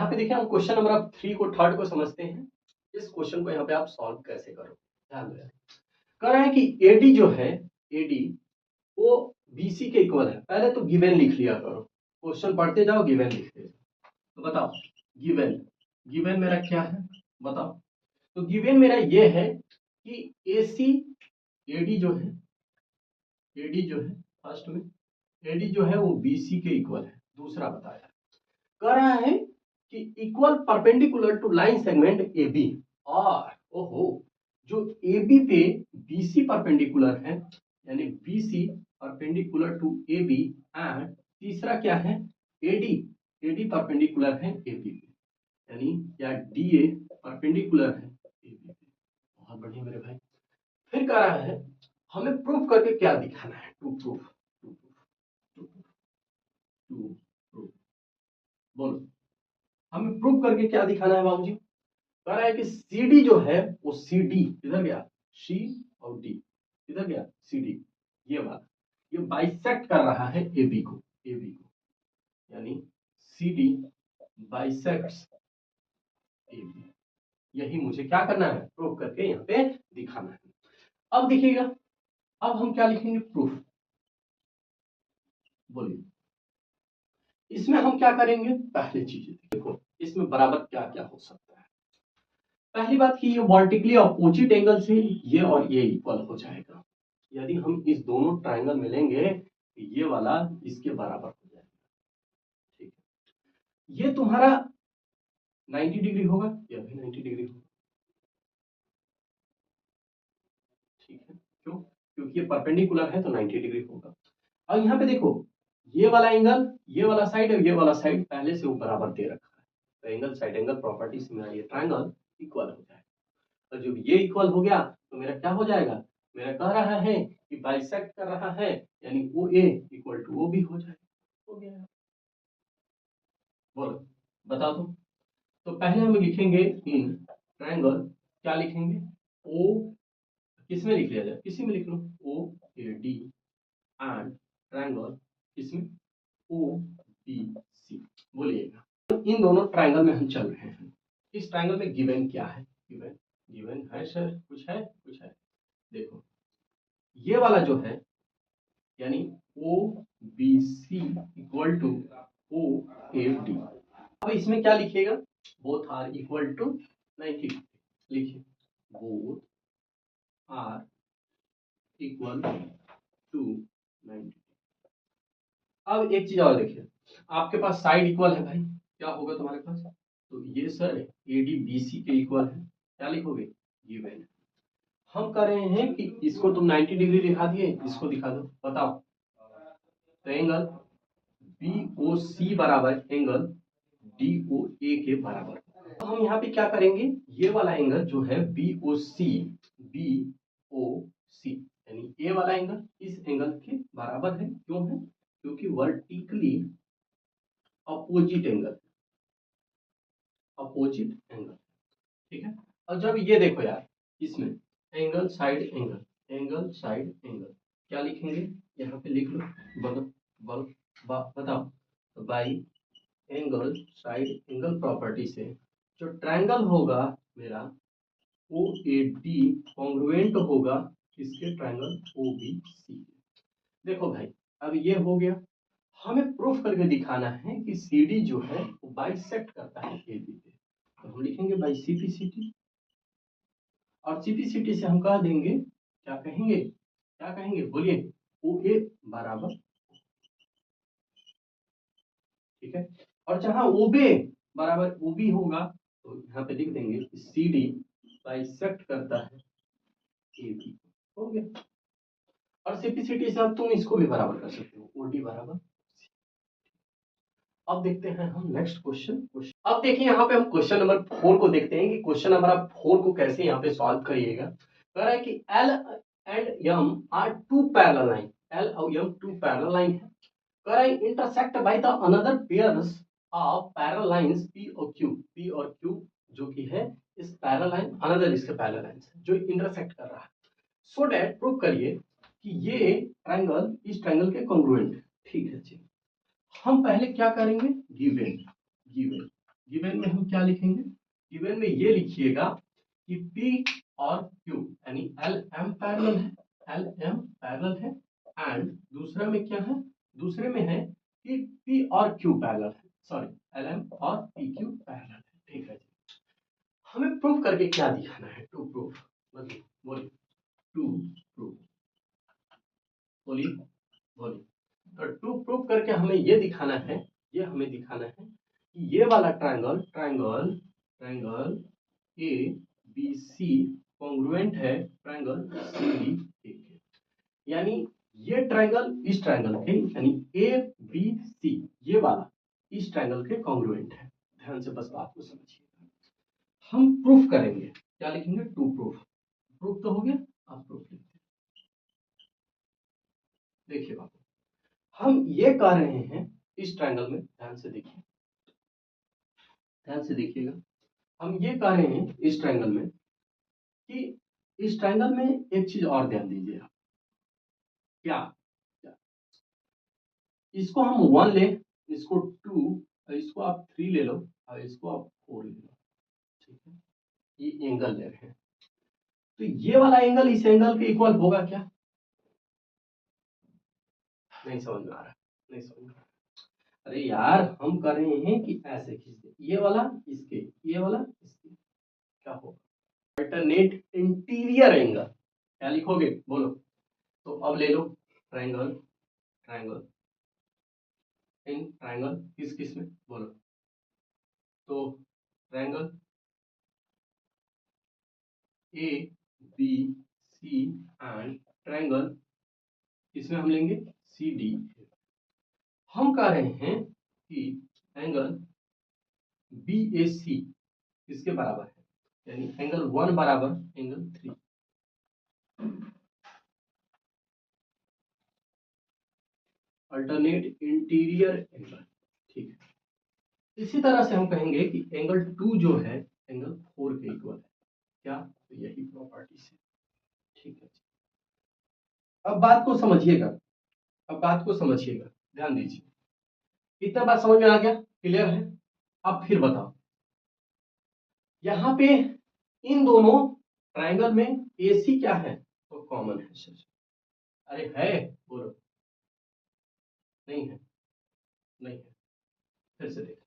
यहाँ पे देखिए हम क्वेश्चन नंबर आप 3 को थर्ड को समझते हैं। इस क्वेश्चन को यहाँ पे आप सॉल्व कैसे करो, ध्यान दो। कह रहा है कि एडी जो है, एडी वो बीसी के इक्वल है। पहले तो गिवन लिख लिया करो, क्वेश्चन पढ़ते जाओ गिवन लिखते जाओ। तो बताओ गिवन, गिवन मेरा क्या है बताओ। तो गिवन मेरा ये है कि एसी एडी जो है, एडी जो है फर्स्ट में एडी जो है वो बीसी के इक्वल है। दूसरा बताया कह रहा है कि equal perpendicular to line segment A B, और ओहो जो ए बी पे बीसी परपेंडिकुलर है, यानी BC perpendicular to A B, and तीसरा क्या है एडी, एडी परपेंडिकुलर है ए बी पे, यानी या डी ए परपेंडिकुलर है ए बी पे। बहुत बढ़िया मेरे भाई। फिर कह रहा है हमें प्रूफ करके क्या दिखाना है, to proof, to proof, to proof, बोलो हमें प्रूफ करके क्या दिखाना है बाबूजी। कह रहा है कि सी डी जो है वो सी डी इधर गया, सी और डी इधर गया, सी डी ये वाला ये बाइसेक्ट कर रहा है ए बी को, ए बी को, यानी C D bisects A B. यही मुझे क्या करना है, प्रूफ करके यहाँ पे दिखाना है। अब देखिएगा, अब हम क्या लिखेंगे, प्रूफ। बोलिए इसमें हम क्या करेंगे, पहली चीज देखो इसमें बराबर क्या क्या हो सकता है। पहली बात कि ये वर्टिकली अपोजिट एंगल से ये और ये इक्वल हो जाएगा। यदि हम इस दोनों ट्रायंगल में लेंगे तो ये वाला इसके बराबर हो जाएगा। ठीक है, ये तुम्हारा 90 डिग्री होगा, ये भी 90 डिग्री होगा। ठीक है, क्यों, क्योंकि ये परपेंडिकुलर है तो 90 डिग्री होगा। और यहाँ पे देखो ये वाला एंगल, ये वाला साइड और ये वाला साइड पहले से वो बराबर दे रखा है, तो एंगल साइड एंगल प्रॉपर्टी से मेरा ये ट्रायंगल इक्वल हो जाएगा। और जब ये इक्वल हो गया तो मेरा क्या हो जाएगा, मेरा कह रहा है कि बाइसेक्ट कर रहा है, यानी ओ ए इक्वल टू ओ बी हो जाएगा। हो गया, बोलो बता दो। तो पहले हम लिखेंगे इन ट्रायंगल, क्या लिखेंगे, ओ किस में लिख लिया जाए, किसी में लिख लो, ओ ए डी एंड ट्रायंगल किसमें, ओ बी सी। बोलिएगा तो इन दोनों ट्रायंगल में हम चल रहे हैं। इस ट्रायंगल में गिवन क्या है, गिवन गिवन है सर, कुछ है, कुछ है। देखो ये वाला जो है यानी O B C equal to O A D. अब इसमें क्या लिखिएगा, बोथ आर इक्वल टू 90, लिखिए बोथ आर इक्वल टू 90। अब एक चीज और देखिए, आपके पास साइड इक्वल है भाई, क्या होगा तुम्हारे पास, तो ये sir A D B C के इक्वल है, क्या लिखोगे, गिवन। हम कह रहे हैं कि इसको तुम 90 डिग्री दिखा दिए, इसको दिखा दो, बताओ। तो एंगल बी ओ सी बराबर एंगल डी ओ ए के बराबर। तो हम यहाँ पे क्या करेंगे, ये वाला एंगल जो है बी ओ सी, बी ओ सी यानी ए वाला एंगल इस एंगल के बराबर है। क्यों है, क्योंकि vertically opposite angle, opposite angle. ठीक है, और जब ये देखो यार इसमें angle side angle, angle side angle क्या लिखेंगे, यहाँ पे लिख लो, बोलो बताओ। तो by angle side angle property से जो ट्रायंगल होगा मेरा ओ ए डी कॉन्ग्रुएंट होगा किसके, ट्रायंगल ओ बी सी। देखो भाई अब ये हो गया, हमें प्रूफ करके दिखाना है कि सी डी जो है वो बाइसेक्ट करता है ए बी पे। तो हम लिखेंगे by C P C T, और सी पी सी टी से हम कह देंगे, क्या कहेंगे, क्या कहेंगे बोलिए, ओ ए बराबर। ठीक है, और जहां ओ बी बराबर ओ बी होगा तो यहाँ पे लिख देंगे सी डी बाइसेक्ट करता है ए बी। हो गया, और सीपीसीटी से अब तुम इसको भी बराबर कर सकते हो, ओडी बराबर। अब देखते हैं हम नेक्स्ट क्वेश्चन। अब देखिए यहाँ पे हम क्वेश्चन नंबर 4 को देखते हैं कि क्वेश्चन नंबर 4 को कैसे यहाँ पे सॉल्व करिएगा। कह रहा है कि L and M are two parallel line, L और एम टू पैरेलल लाइन है। कह रहा है intersect by the another pairs of parallel lines P और क्यू, पी और क्यू जो कि है इस पैरेलल लाइन, अनदर इसके पैरेलल लाइंस जो इंटरसेक्ट कर रहा है। सो दैट प्रूव करिए कि ये ट्रायंगल इस ट्रायंगल के कॉन्ग्रुएंट है। ठीक है जी, हम पहले क्या करेंगे, गिवन, गिवन गिवन में हम क्या लिखेंगे, गिवन में ये लिखिएगा कि P और Q यानी LM पैरेलल है, LM पैरेलल है, एंड दूसरा में क्या है, दूसरे में है कि P और Q पैरेलल है, सॉरी LM और PQ पैरेलल है। ठीक है जी, हमें प्रूफ करके क्या दिखाना है, टू प्रूफ, बोलिए बोलिए, टू प्रूफ, बोलिए बोलिए। तो टू प्रूफ करके हमें ये दिखाना है, ये हमें दिखाना है कि ये वाला triangle triangle triangle A B C congruent है ट्रायंगल सी डी ए के, यानी ये ट्रायंगल इस ट्रायंगल के यानी ए बी सी ये वाला इस ट्रायंगल के कॉन्ग्रुएंट है। ध्यान से बस बात को समझिए, हम प्रूफ करेंगे, क्या लिखेंगे, टू प्रूफ, प्रूफ तो हो गया, आप प्रूफ लिखते देखिए बाबू, हम ये कह रहे हैं इस ट्रायंगल में, ध्यान से देखिए, ध्यान से देखिएगा, हम ये कह रहे हैं इस ट्रायंगल में कि इस ट्रायंगल में एक चीज और ध्यान दीजिए आप, क्या, क्या? इसको हम 1 ले, इसको 2, इसको आप 3 ले लो और इसको आप 4 ले लो, ठीक है, ये एंगल ले रहे हैं, तो ये वाला एंगल इस एंगल के इक्वल होगा क्या, नहीं समझ में आ रहा, नहीं समझ में आ रहा, अरे यार हम कर रहे हैं कि ऐसे खींच दे, ये वाला इसके, ये वाला इसके, क्या होगा, अल्टरनेट इंटीरियर एंगल, क्या लिखोगे बोलो, तो अब ले लो ट्रायंगल, ट्रायंगल इन ट्रायंगल किस किस में बोलो, तो triangle A B C and triangle इसमें हम लेंगे सी डी, हम कह रहे हैं कि एंगल बी ए सी किसके बराबर है, यानी एंगल 1 बराबर एंगल 3, अल्टरनेट इंटीरियर एंगल, ठीक है। इसी तरह से हम कहेंगे कि एंगल 2 जो है एंगल 4 के इक्वल है, क्या, तो यही प्रॉपर्टी से, ठीक है। अब बात को समझिएगा, अब बात को समझिएगा, ध्यान दीजिए, इतना बात समझ में आ गया, क्लियर है, अब फिर बताओ, यहाँ पे इन दोनों ट्रायंगल में AC क्या है, तो कॉमन है सर, अरे है बोलो, नहीं है, नहीं है, फिर से देखो,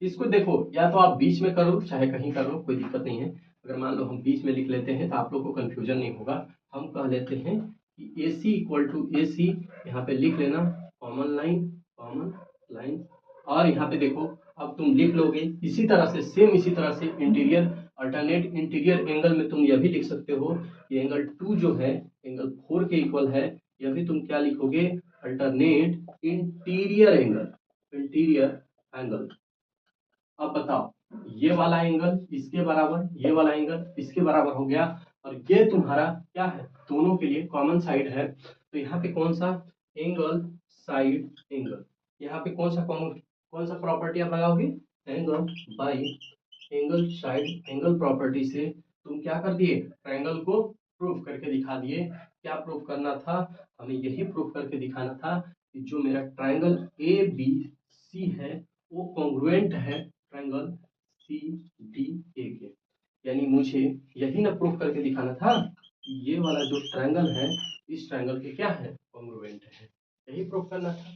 इसको देखो, या तो आप बीच में करो चाहे कहीं करो, कोई दिक्कत नहीं है, अगर मान लो हम बीच में लिख लेते हैं तो आप लोग को कंफ्यूजन नहीं होगा, हम कह लेते हैं कि AC इक्वल टू AC, यहाँ पे लिख लेना कॉमन लाइन, कॉमन लाइन, और यहाँ पे देखो अब तुम लिख लोगे इसी तरह से, सेम इसी तरह से इंटीरियर, अल्टरनेट इंटीरियर एंगल में तुम यह भी लिख सकते हो कि एंगल 2 जो है एंगल 4 के इक्वल है, यह भी तुम क्या लिखोगे, alternate interior angle, interior angle. अब बताओ, ये वाला एंगल इसके बराबर, ये वाला एंगल इसके बराबर हो गया, और ये तुम्हारा क्या है, दोनों के लिए कॉमन साइड है, तो यहाँ पे कौन सा एंगल, साइड एंगल, यहाँ पे कौन सा प्रॉपर्टी आप लगाओगे, angle by angle side angle property से तुम क्या कर दिए, ट्रायंगल को प्रूफ करके दिखा दिए। क्या प्रूफ करना था, हमें यही प्रूफ करके दिखाना था कि जो मेरा ट्रायंगल ए बी सी है वो कॉन्ग्रुएंट है ट्रायंगल सी डी ए के, यानी मुझे यही ना प्रूफ करके दिखाना था कि ये वाला जो ट्रायंगल है इस ट्रायंगल के क्या है, कॉन्ग्रुएंट है, यही प्रूफ करना था।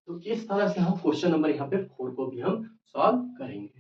तो इस तरह से हम क्वेश्चन नंबर यहाँ पे 4 को भी हम सॉल्व करेंगे।